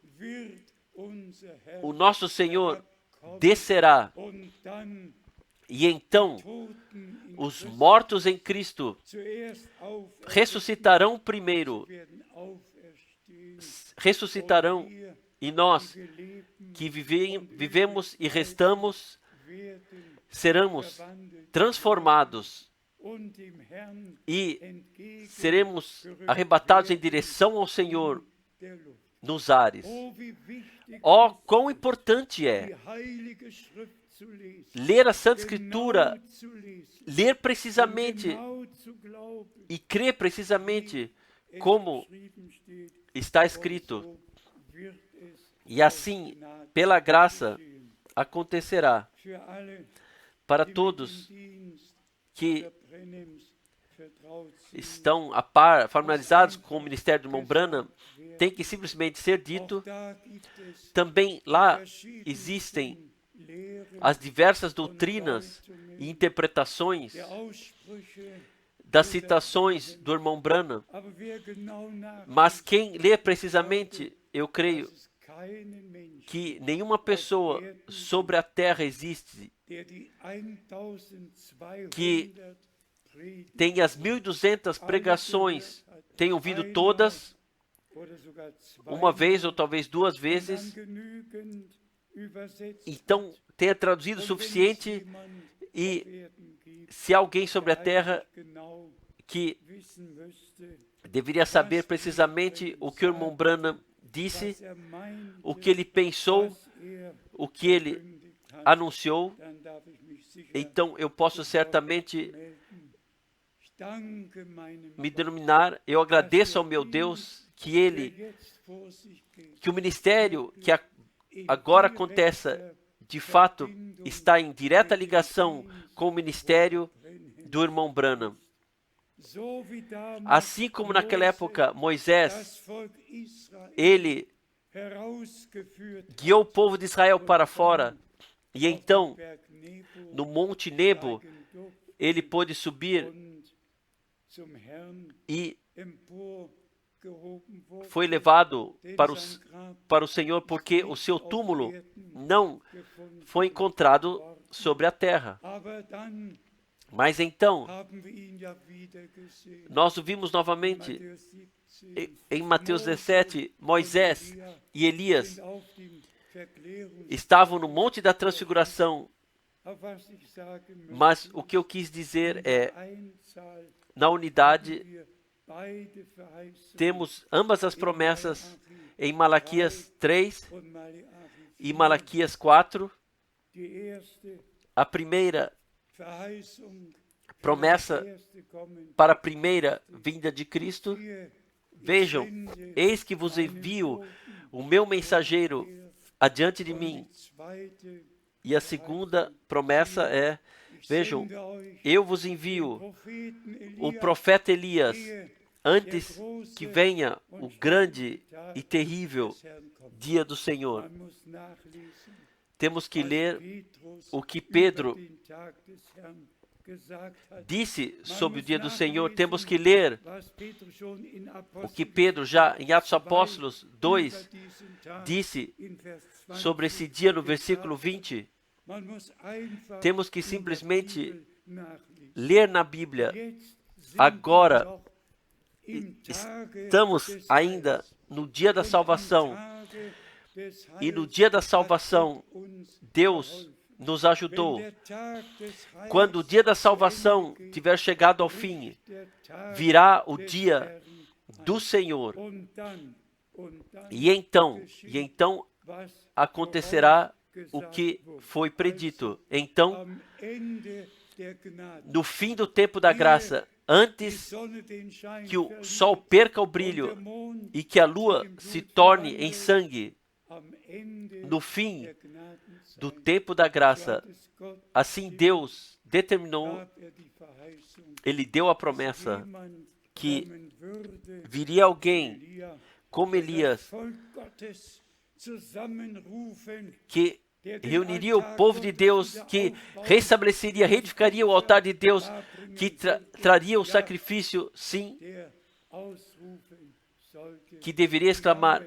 o nosso Senhor descerá. E então os mortos em Cristo ressuscitarão primeiro. Ressuscitarão, e nós que vivemos e restamos seremos transformados e seremos arrebatados em direção ao Senhor nos ares. Oh, quão importante é ler a Santa Escritura, ler precisamente e crer precisamente como está escrito. E assim, pela graça, acontecerá. Para todos que estão a par, familiarizados com o ministério do irmão Branham, tem que simplesmente ser dito. Também lá existem as diversas doutrinas e interpretações das citações do irmão Branham. Mas quem lê precisamente, eu creio que nenhuma pessoa sobre a terra existe que tem as 1.200 pregações, tem ouvido todas, uma vez ou talvez duas vezes, então tenha traduzido o suficiente. E se alguém sobre a terra que deveria saber precisamente o que o irmão Branham disse, o que ele pensou, o que ele anunciou, então eu posso certamente me denominar: eu agradeço ao meu Deus que o ministério que agora aconteça, de fato, está em direta ligação com o ministério do irmão Branham. Assim como naquela época Moisés, ele guiou o povo de Israel para fora, e então no Monte Nebo ele pôde subir e foi levado para o Senhor, porque o seu túmulo não foi encontrado sobre a terra. Mas então, nós o vimos novamente em Mateus 17, Moisés e Elias estavam no Monte da Transfiguração Mas o que eu quis dizer é, na unidade, temos ambas as promessas em Malaquias 3 e Malaquias 4. A primeira promessa para a primeira vinda de Cristo. Vejam, eis que vos envio o meu mensageiro adiante de mim. E a segunda promessa é, vejam, eu vos envio o profeta Elias antes que venha o grande e terrível dia do Senhor. Temos que ler o que Pedro disse sobre o dia do Senhor. Temos que ler o que Pedro já em Atos Apóstolos 2 disse sobre esse dia no versículo 20. Temos que simplesmente ler na Bíblia. Agora estamos ainda no dia da salvação. E no dia da salvação, Deus nos ajudou. Quando o dia da salvação tiver chegado ao fim, virá o dia do Senhor. E então acontecerá o que foi predito. Então, no fim do tempo da graça, antes que o sol perca o brilho e que a lua se torne em sangue, no fim do tempo da graça, assim Deus determinou, Ele deu a promessa que viria alguém como Elias, que reuniria o povo de Deus, que restabeleceria, reedificaria o altar de Deus, que traria o sacrifício, sim, que deveria exclamar: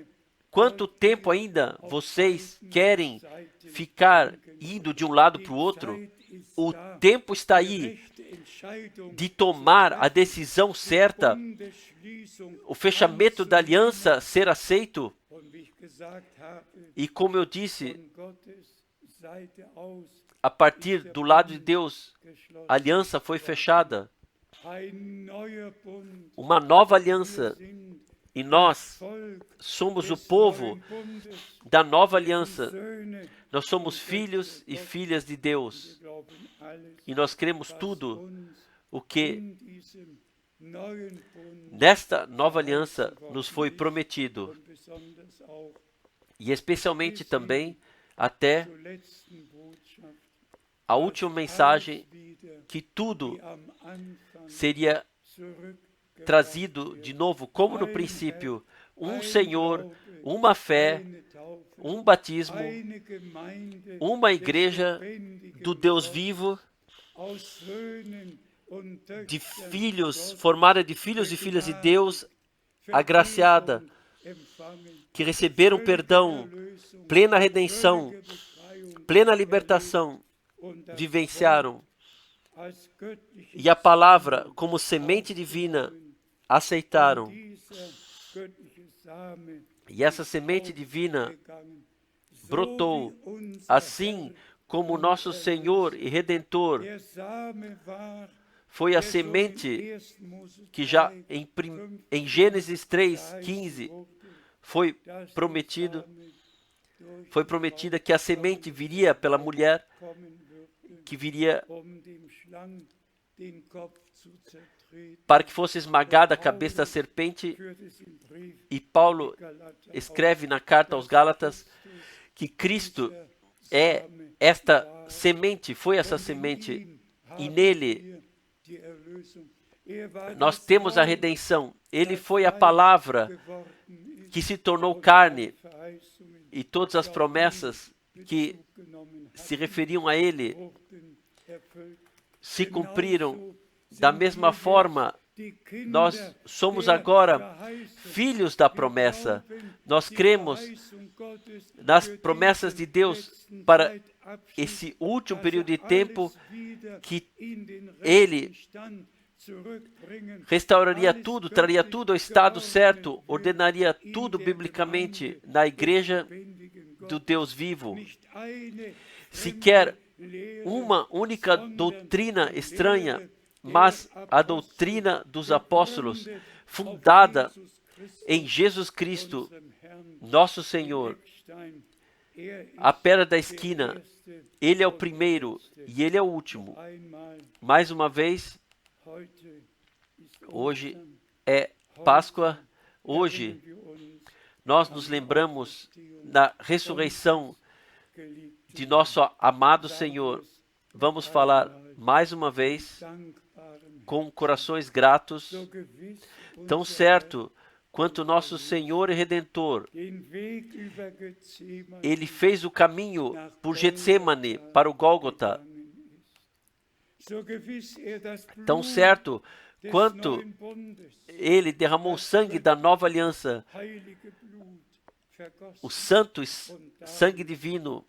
quanto tempo ainda vocês querem ficar indo de um lado para o outro? O tempo está aí de tomar a decisão certa, o fechamento da aliança ser aceito. E como eu disse, a partir do lado de Deus, a aliança foi fechada. Uma nova aliança. E nós somos o povo da nova aliança. Nós somos filhos e filhas de Deus. E nós cremos tudo o que nesta nova aliança nos foi prometido. E especialmente também até a última mensagem, que tudo seria trazido de novo, como no princípio, um Senhor, uma fé, um batismo, uma igreja do Deus vivo, de filhos, formada de filhos e filhas de Deus, agraciada, que receberam perdão, plena redenção, plena libertação, vivenciaram. E a palavra, como semente divina, aceitaram. E essa semente divina brotou, assim como o nosso Senhor e Redentor foi a semente que já em Gênesis 3:15 foi prometida que a semente viria pela mulher, que viria para que fosse esmagada a cabeça da serpente. E Paulo escreve na carta aos Gálatas que Cristo é esta semente, foi essa semente, e nele nós temos a redenção. Ele foi a palavra que se tornou carne, e todas as promessas que se referiam a ele se cumpriram. Da mesma forma, nós somos agora filhos da promessa. Nós cremos nas promessas de Deus para esse último período de tempo, que Ele restauraria tudo, traria tudo ao estado certo, ordenaria tudo biblicamente na igreja do Deus vivo. Sequer uma única doutrina estranha, mas a doutrina dos apóstolos, fundada em Jesus Cristo, nosso Senhor, a pedra da esquina. Ele é o primeiro e Ele é o último. Mais uma vez, hoje é Páscoa. Hoje nós nos lembramos da ressurreição de nosso amado Senhor. Vamos falar mais uma vez com corações gratos, tão certo quanto nosso Senhor e Redentor. Ele fez o caminho por Getsêmane para o Gólgota. Tão certo quanto Ele derramou o sangue da nova aliança, o santo sangue divino,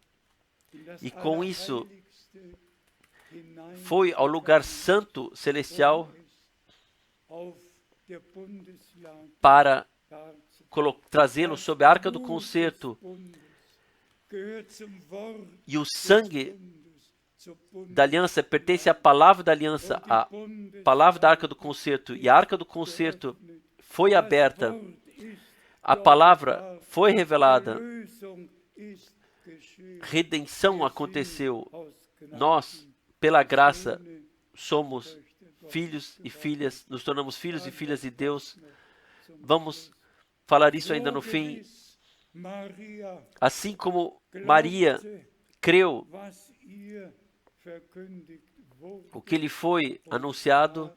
e com isso foi ao lugar santo celestial para trazê-lo sob a arca do concerto. E o sangue da aliança pertence à palavra da aliança, à palavra da arca do concerto. E a arca do concerto foi aberta, a palavra foi revelada, redenção aconteceu. Nós, pela graça, somos filhos e filhas, nos tornamos filhos e filhas de Deus. Vamos falar isso ainda no fim. Assim como Maria creu o que lhe foi anunciado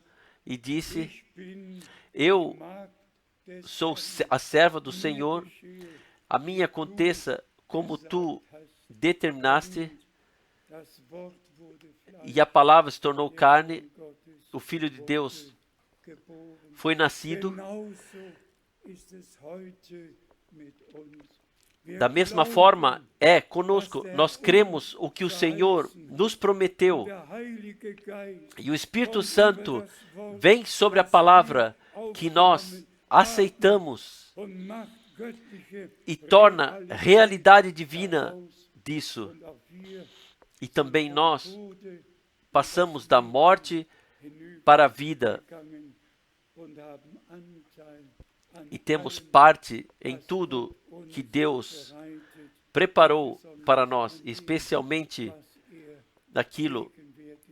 e disse: eu sou a serva do Senhor, a mim aconteça como tu determinaste. E a palavra se tornou carne, o Filho de Deus foi nascido. Da mesma forma é conosco. Nós cremos o que o Senhor nos prometeu. E o Espírito Santo vem sobre a palavra que nós aceitamos e torna realidade divina disso. E também nós passamos da morte para a vida e temos parte em tudo que Deus preparou para nós, especialmente naquilo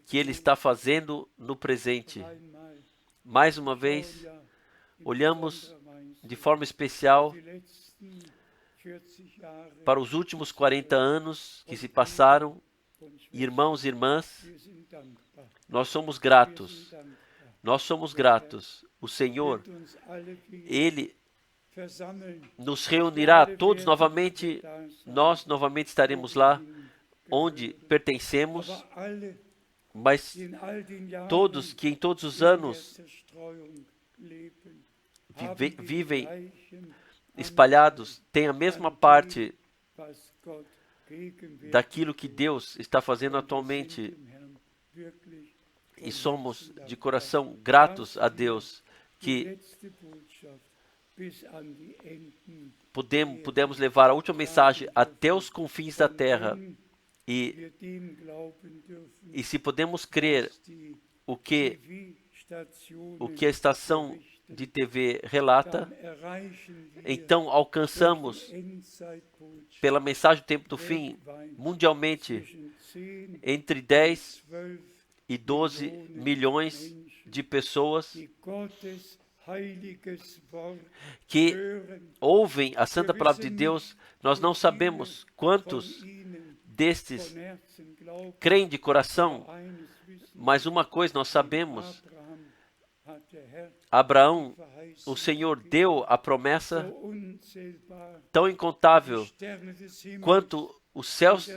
que Ele está fazendo no presente. Mais uma vez, olhamos de forma especial para os últimos 40 anos que se passaram. Irmãos e irmãs, nós somos gratos. Nós somos gratos. O Senhor, Ele nos reunirá todos novamente. Nós novamente estaremos lá onde pertencemos. Mas todos que em todos os anos vivem espalhados têm a mesma parte daquilo que Deus está fazendo atualmente. E somos de coração gratos a Deus que pudemos levar a última mensagem até os confins da terra. E se podemos crer o que a estação de TV relata, então alcançamos, pela mensagem do tempo do fim, mundialmente, entre 10 e 12 milhões de pessoas que ouvem a santa palavra de Deus. Nós não sabemos quantos destes creem de coração, mas uma coisa nós sabemos: Abraão, o Senhor deu a promessa tão incontável quanto os céus,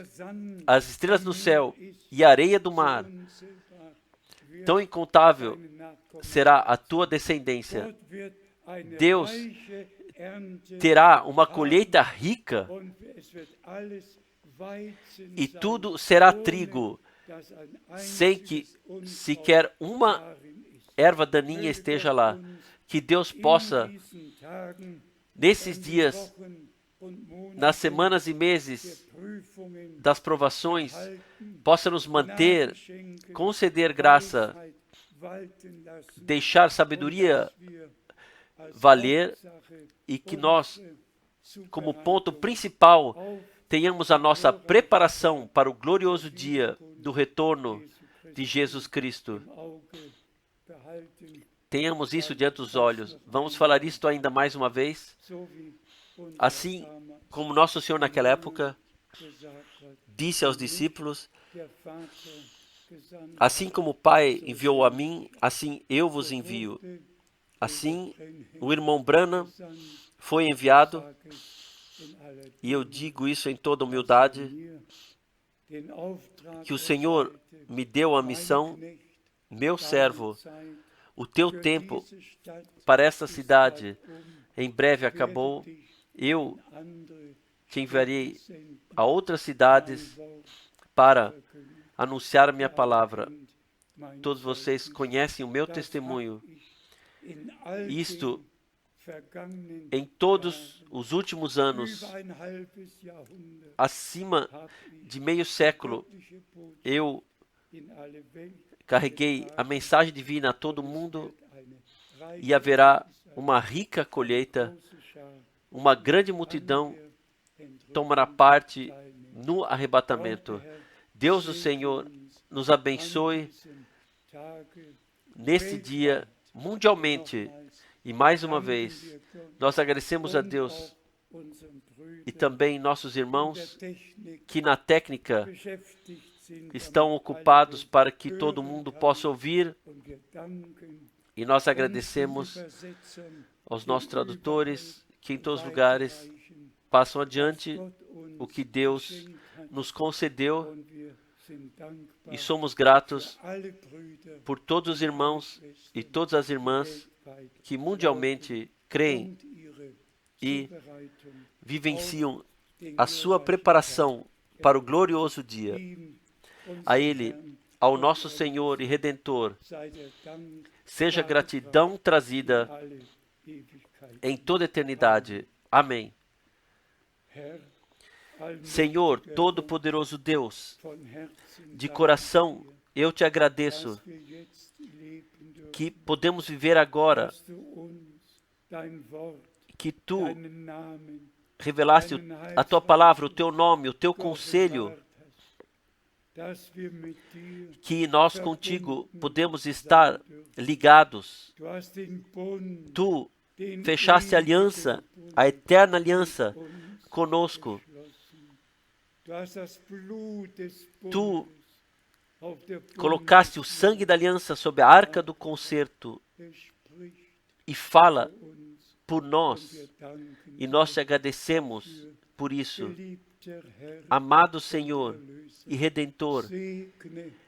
as estrelas no céu e a areia do mar. Tão incontável será a tua descendência. Deus terá uma colheita rica e tudo será trigo, sem que sequer uma erva daninha esteja lá. Que Deus possa, nesses dias, nas semanas e meses das provações, possa nos manter, conceder graça, deixar sabedoria valer e que nós, como ponto principal, tenhamos a nossa preparação para o glorioso dia do retorno de Jesus Cristo. Tenhamos isso diante dos olhos. Vamos falar isto ainda mais uma vez. Assim como nosso Senhor naquela época disse aos discípulos: assim como o Pai enviou a mim, assim eu vos envio. Assim, o irmão Branham foi enviado, e eu digo isso em toda humildade, que o Senhor me deu a missão, meu servo, o teu tempo para esta cidade em breve acabou, eu te enviarei a outras cidades para anunciar a minha palavra. Todos vocês conhecem o meu testemunho. Isto em todos os últimos anos, acima de meio século, eu carreguei a mensagem divina a todo mundo e haverá uma rica colheita, uma grande multidão tomará parte no arrebatamento. Deus, o Senhor, nos abençoe neste dia mundialmente. E mais uma vez, nós agradecemos a Deus e também nossos irmãos que na técnica estão ocupados para que todo mundo possa ouvir. E nós agradecemos aos nossos tradutores que em todos os lugares passam adiante o que Deus nos concedeu. E somos gratos por todos os irmãos e todas as irmãs que mundialmente creem e vivenciam a sua preparação para o glorioso dia. A Ele, ao nosso Senhor e Redentor, seja gratidão trazida em toda a eternidade. Amém. Senhor, Todo-Poderoso Deus, de coração eu te agradeço que podemos viver agora, que tu revelaste a tua palavra, o teu nome, o teu conselho, que nós contigo podemos estar ligados. Tu fechaste a aliança, a eterna aliança conosco. Tu colocaste o sangue da aliança sobre a arca do concerto e fala por nós, e nós te agradecemos por isso. Amado Senhor e Redentor,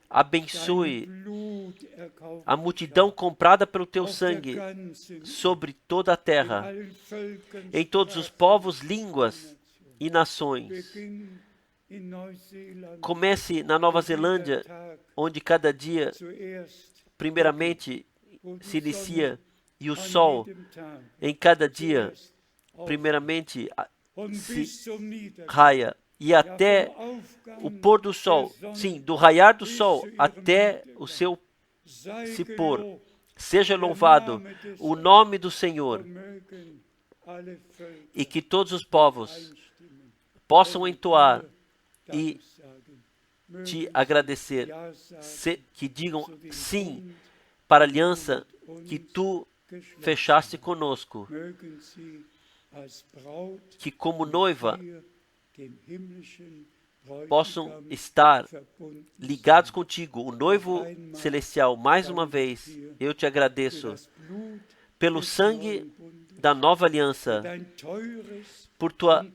abençoe a multidão comprada pelo teu sangue sobre toda a terra, em todos os povos, línguas e nações. Comece na Nova Zelândia, onde cada dia, primeiramente, se inicia, e o sol, em cada dia, primeiramente, se raia, e até o pôr do sol, sim, do raiar do sol até o seu se pôr. Seja louvado o nome do Senhor, e que todos os povos possam entoar e te agradecer, que digam sim para a aliança que tu fechaste conosco, que como noiva possam estar ligados contigo, o noivo celestial. Mais uma vez, eu te agradeço pelo sangue da nova aliança, por tua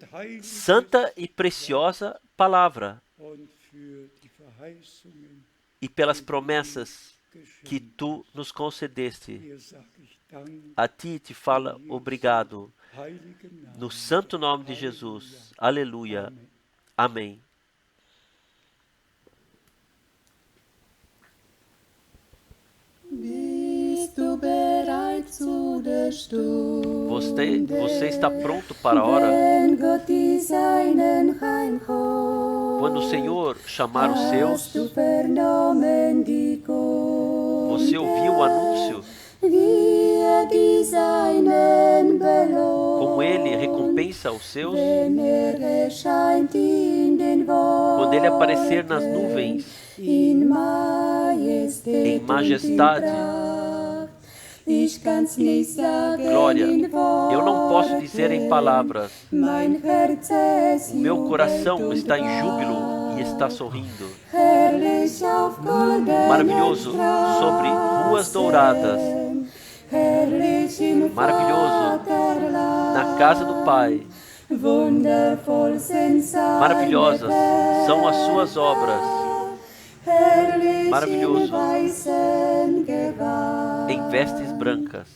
santa e preciosa palavra e pelas promessas que tu nos concedeste. A ti te fala obrigado, no santo nome de Jesus. Aleluia. Amém. Bist du bereit zu Você está pronto para a hora? Quando o Senhor chamar os seus, você ouviu o anúncio? Como Ele recompensa os seus? Quando Ele aparecer nas nuvens, em majestade, glória, eu não posso dizer em palavras. O meu coração está em júbilo e está sorrindo. Maravilhoso sobre ruas douradas. Maravilhoso na casa do Pai. Maravilhosas são as suas obras. Maravilhoso em vestes brancas.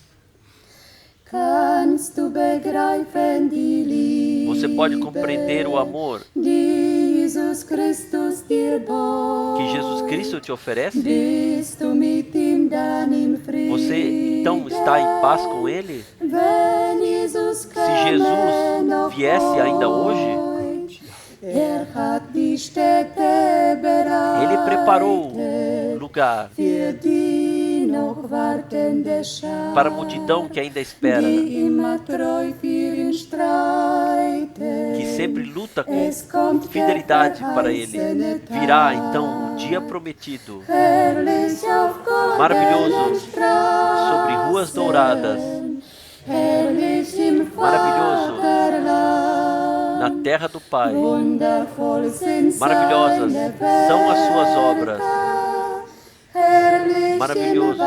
Você pode compreender o amor que Jesus Cristo te oferece? Você então está em paz com Ele? Se Jesus viesse ainda hoje, Ele preparou lugar para a multidão que ainda espera, que sempre luta com fidelidade para Ele. Virá então o dia prometido, maravilhoso sobre ruas douradas, maravilhoso na terra do Pai. Maravilhosas são as suas obras. Maravilhoso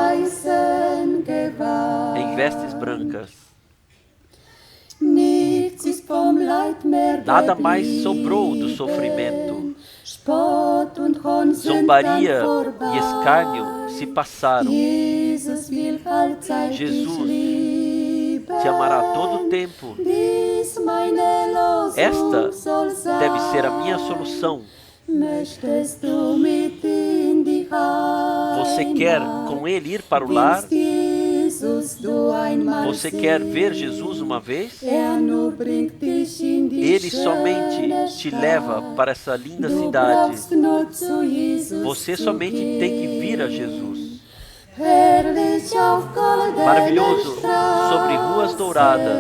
em vestes brancas. Nada mais sobrou do sofrimento. Zombaria e escárnio se passaram. Jesus te amará todo o tempo. Esta deve ser a minha solução. Você quer com Ele ir para o lar? Você quer ver Jesus uma vez? Ele somente te leva para essa linda cidade. Você somente tem que vir a Jesus. Maravilhoso sobre ruas douradas.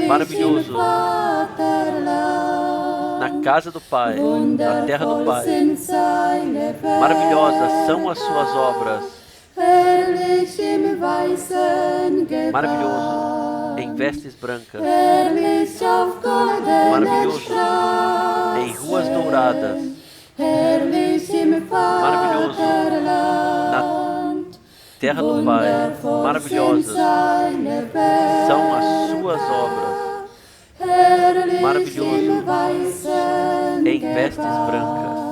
Maravilhoso na casa do Pai, na terra do Pai. Maravilhosas são as suas obras. Maravilhoso em vestes brancas. Maravilhoso em ruas douradas. Maravilhoso na terra do Pai. Maravilhosas são as suas obras. Maravilhoso em vestes brancas.